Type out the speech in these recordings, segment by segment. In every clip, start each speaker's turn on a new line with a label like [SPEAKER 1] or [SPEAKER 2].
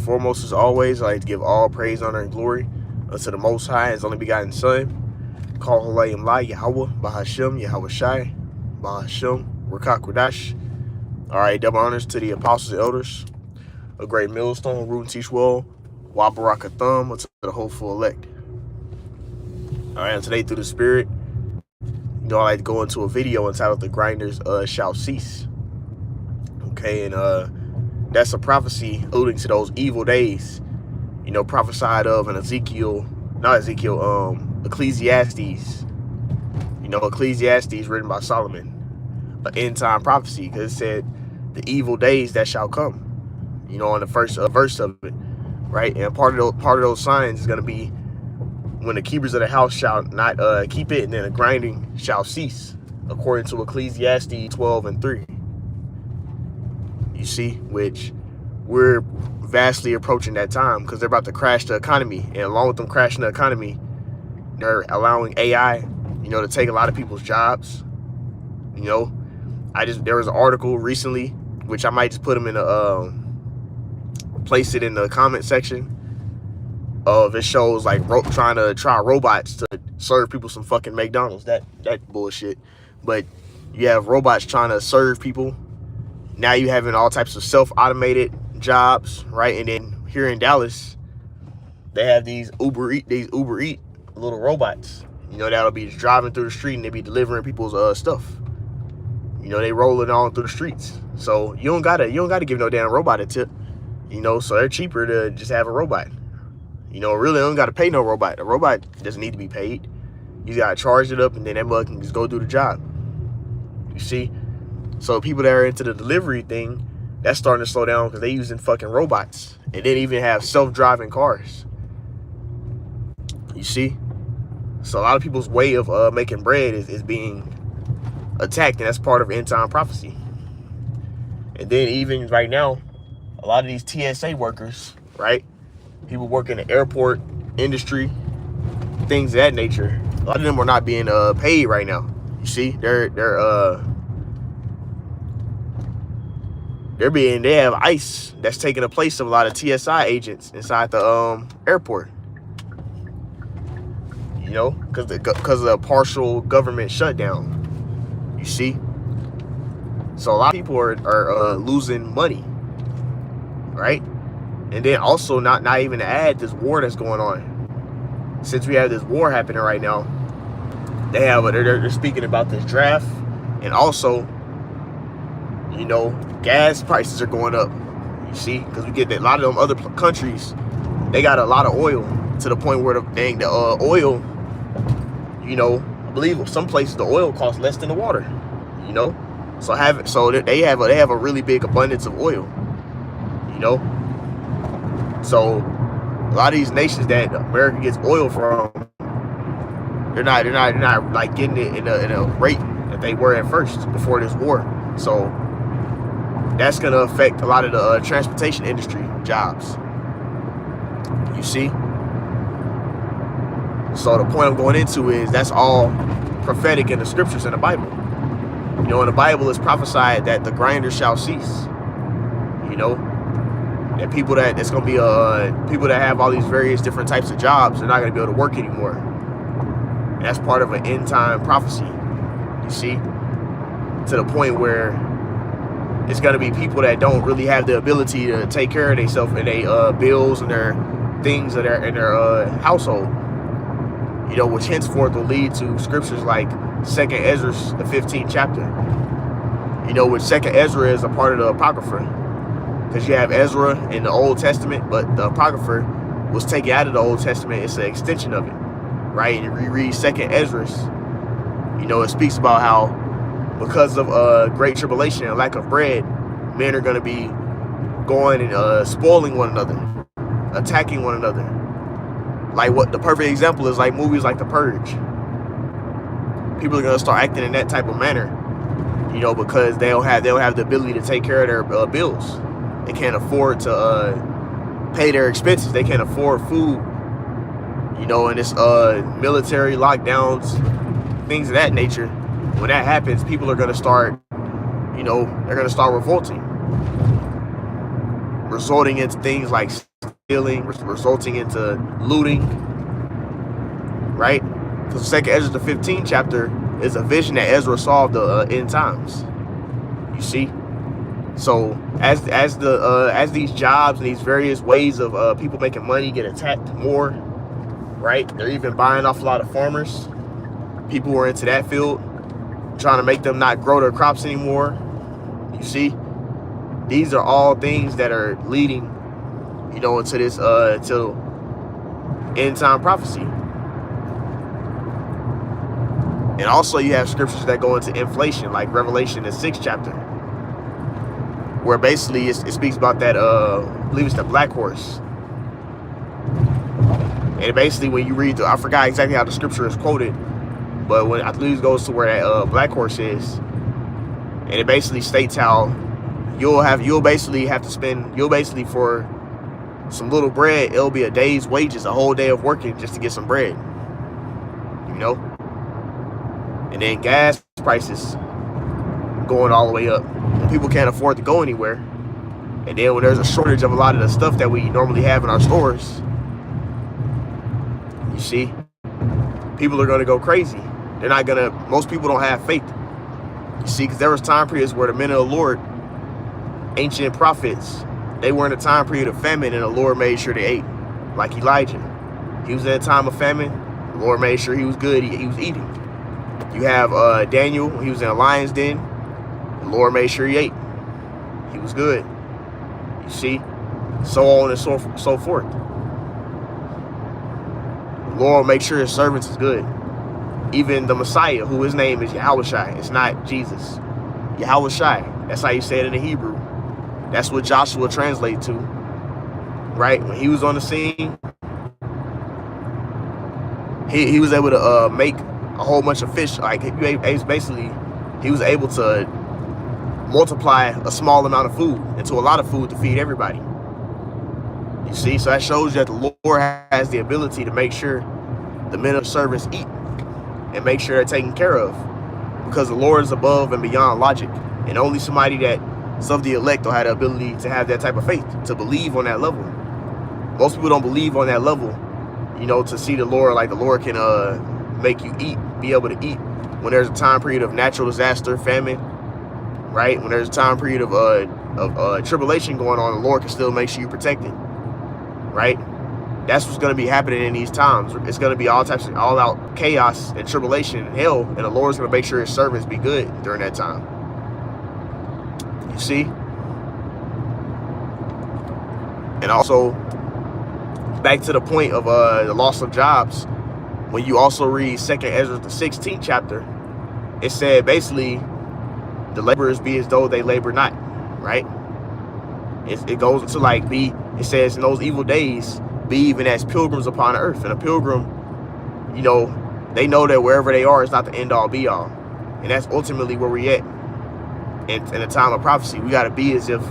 [SPEAKER 1] foremost, as always, I like to give all praise, honor, and glory unto the Most High, His only begotten Son. Call Halayim La Yahweh, Bahashem, Yahweh Shai, Bahashem, Rakak Kodash. All right, double honors to the apostles and elders, a great millstone, root and teach well, Wabarakatham, unto the hopeful elect. All right, and today through the Spirit, I like to go into a video entitled "The Grinders Shall Cease." Okay, and that's a prophecy alluding to those evil days, prophesied of in Ecclesiastes. Ecclesiastes written by Solomon, an end time prophecy, because it said the evil days that shall come. On the first verse of it, right? And part of those signs is going to be when the keepers of the house shall not keep it, and then the grinding shall cease, according to Ecclesiastes 12:3. You see, which we're vastly approaching that time, because they're about to crash the economy, and along with them crashing the economy, they're allowing AI, to take a lot of people's jobs. There was an article recently, which I might just put them in place it in the comment section. It shows like trying to try robots to serve people some fucking McDonald's. That bullshit. But you have robots trying to serve people. Now you having all types of self-automated jobs, right? And then here in Dallas, they have these Uber Eat little robots. That'll be just driving through the street and they be delivering people's stuff. They rolling on through the streets. So you don't gotta give no damn robot a tip. So they're cheaper to just have a robot. Really don't gotta pay no robot. A robot doesn't need to be paid. You gotta charge it up and then that mug can just go do the job. You see? So people that are into the delivery thing, that's starting to slow down because they're using fucking robots. And then even have self-driving cars. You see? So a lot of people's way of making bread is being attacked, and that's part of end time prophecy. And then even right now, a lot of these TSA workers, right? People working in the airport industry, things of that nature. A lot of them are not being paid right now. You see, they have ICE that's taking the place of a lot of TSI agents inside the airport. Because of the partial government shutdown. You see? So a lot of people are losing money, right? And then also not even to add this war that's going on. Since we have this war happening right now, they're speaking about this draft, and also, gas prices are going up. You see, because we get that a lot of them other countries, they got a lot of oil to the point where the oil, I believe some places the oil costs less than the water. So they have a really big abundance of oil. So a lot of these nations that America gets oil from, they're not like getting it in a rate that they were at first before this war. So that's gonna affect a lot of the transportation industry jobs. You see? So the point I'm going into is that's all prophetic in the scriptures in the Bible. In the Bible it's prophesied that the grinders shall cease. That people that's going to be people that have all these various different types of jobs, they're not going to be able to work anymore. And that's part of an end time prophecy. You see? To the point where it's going to be people that don't really have the ability to take care of themselves and their bills and their things in their household. Which henceforth will lead to scriptures like 2nd Ezra, the 15th chapter. Which 2nd Ezra is a part of the Apocrypha. Because you have Ezra in the Old Testament, but the Apocrypha was taken out of the Old Testament. It's an extension of it, right? And you reread 2nd Ezra, it speaks about how because of great tribulation and lack of bread, men are going to be going and spoiling one another, attacking one another. Like what the perfect example is like movies like The Purge. People are going to start acting in that type of manner, because they don't have the ability to take care of their bills. They can't afford to pay their expenses. They can't afford food. And it's military lockdowns, things of that nature. When that happens, people are going to start, they're going to start revolting, resulting into things like stealing, resulting into looting, right? Because the second Ezra, the 15th chapter, is a vision that Ezra saw of the end times. You see? So as these jobs and these various ways of people making money get attacked more, right? They're even buying off a lot of farmers. People were into that field, trying to make them not grow their crops anymore. You see? These are all things that are leading, into this till end time prophecy. And also you have scriptures that go into inflation, like Revelation, the 6th chapter, where basically it speaks about that, I believe it's the black horse. And basically when you read I forgot exactly how the scripture is quoted, but when I believe it goes to where that black horse is, and it basically states how you'll basically for some little bread, it'll be a day's wages, a whole day of working just to get some bread. And then gas prices going all the way up. When people can't afford to go anywhere. And then when there's a shortage of a lot of the stuff that we normally have in our stores, you see, people are going to go crazy. Most people don't have faith. You see, because there was time periods where the men of the Lord, ancient prophets, they were in a time period of famine, and the Lord made sure they ate. Like Elijah. He was in a time of famine. The Lord made sure he was good. He was eating. You have Daniel. He was in a lion's den. The Lord made sure he ate. He was good. You see? So on and so forth. The Lord will make sure his servants is good. Even the Messiah, who his name is Yahushai. It's not Jesus. Yahushai. That's how you say it in the Hebrew. That's what Joshua translates to. Right? When he was on the scene, he was able to make a whole bunch of fish. Like he was able to multiply a small amount of food into a lot of food to feed everybody. You see, so that shows you that the Lord has the ability to make sure the men of service eat and make sure they're taken care of, because the Lord is above and beyond logic, and only somebody that's of the elect will have the ability to have that type of faith, to believe on that level. Most people don't believe on that level, to see the Lord, like the Lord can make you eat, be able to eat when there's a time period of natural disaster, famine, right? When there's a time period of tribulation going on, the Lord can still make sure you're protected, right? That's what's going to be happening in these times. It's going to be all types of all-out chaos and tribulation and hell, and the Lord's going to make sure his servants be good during that time. You see? And also, back to the point of the loss of jobs, when you also read 2nd Ezra, the 16th chapter, it said basically, the laborers be as though they labor not, right? It goes into it says, in those evil days, be even as pilgrims upon earth. And a pilgrim, they know that wherever they are is not the end all be all. And that's ultimately where we're at in the time of prophecy. We got to be as if,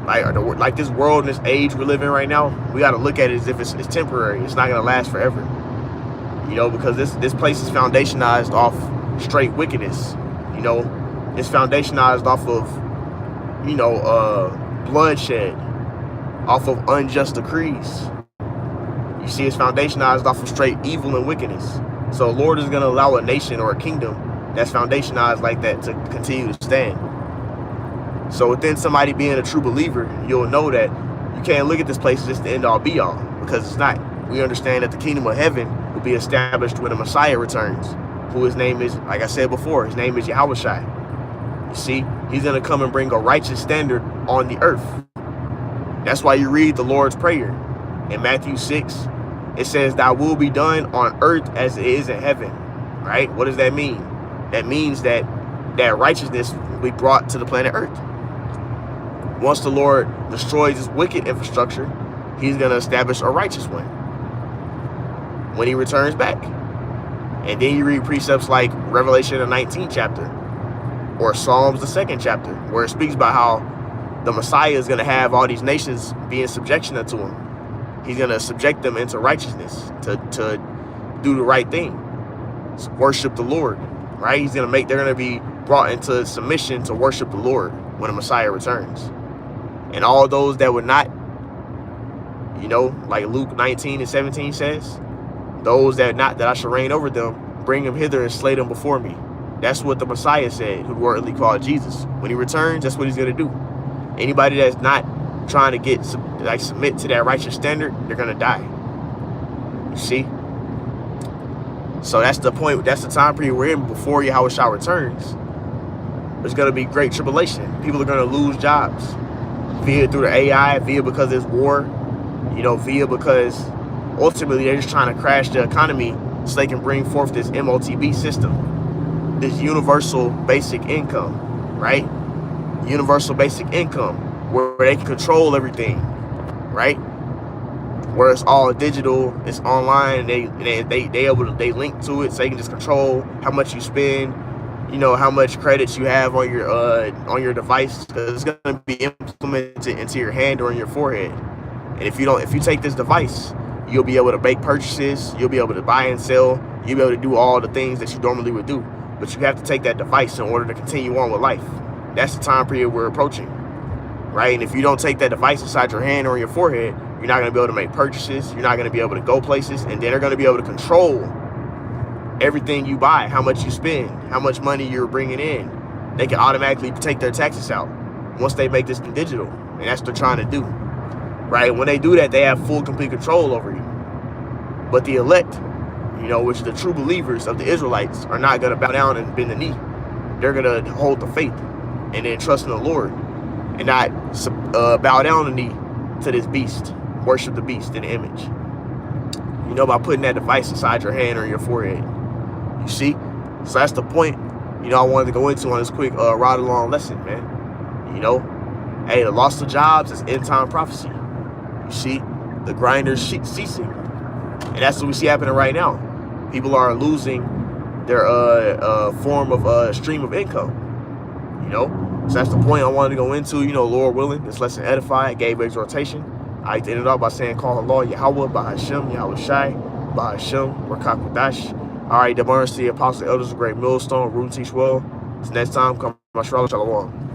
[SPEAKER 1] like this world and this age we're living right now, we got to look at it as if it's temporary. It's not going to last forever. Because this place is foundationized off straight wickedness. It's foundationized off of, bloodshed, off of unjust decrees. You see, it's foundationized off of straight evil and wickedness. So the Lord is going to allow a nation or a kingdom that's foundationized like that to continue to stand. So within somebody being a true believer, you'll know that you can't look at this place as just the end all be all, because it's not. We understand that the kingdom of heaven will be established when the Messiah returns, who his name is, like I said before, his name is Yahushai. You see, he's going to come and bring a righteous standard on the earth. That's why you read the Lord's Prayer in Matthew 6. It says, "Thy will be done on earth as it is in heaven." Right? What does that mean? That means that righteousness will be brought to the planet Earth. Once the Lord destroys this wicked infrastructure, he's going to establish a righteous one when he returns back. And then you read precepts like Revelation, the 19th chapter, or Psalms, the 2nd chapter, where it speaks about how the Messiah is going to have all these nations be in subjection unto him. He's going to subject them into righteousness, to do the right thing, to worship the Lord, right? They're going to be brought into submission to worship the Lord when the Messiah returns. And all those that would not You know, like Luke 19:17 says, those that I shall reign over them, bring them hither and slay them before me. That's what the Messiah said, who worldly called Jesus. When he returns, that's what he's going to do. Anybody that's not trying to submit to that righteous standard, they're going to die. You see? So that's the point. That's the time period we're in before Yahushua returns. There's going to be great tribulation. People are going to lose jobs. Via through the AI, via because there's war, you know, via because ultimately they're just trying to crash the economy so they can bring forth this MOTB system, this universal basic income, right? Universal basic income, where they can control everything, right? Where it's all digital, it's online, and they link to it, so they can just control how much you spend, you know, how much credits you have on your device, because it's going to be implemented into your hand or in your forehead. And if you take this device, you'll be able to make purchases, you'll be able to buy and sell, you'll be able to do all the things that you normally would do. But you have to take that device in order to continue on with life. That's the time period we're approaching, right? And if you don't take that device inside your hand or your forehead, you're not going to be able to make purchases, you're not going to be able to go places, and then they're going to be able to control everything you buy, how much you spend, how much money you're bringing in. They can automatically take their taxes out once they make this thing digital, and that's what they're trying to do, right? When they do that, they have full, complete control over you. But the elect, you know, which are the true believers of the Israelites, are not going to bow down and bend the knee. They're going to hold the faith and then trust in the Lord and not bow down the knee to this beast, worship the beast in the image, you know, by putting that device inside your hand or your forehead. You see? So that's the point, you know, I wanted to go into on this quick ride along lesson, man. You know, hey, the loss of jobs is end time prophecy. You see, the grinders ceasing. And that's what we see happening right now. People are losing their form of stream of income. You know, so that's the point I wanted to go into. You know, Lord willing, this lesson edified, gave exhortation. I ended it off by saying, call Allah Yahweh, Bahashem, Yahweh Shai, Bahashem, Rakak Wadash. All right, the Burns, the Apostle Elders, a great millstone, root and teach well. Till next time, come, Shalom.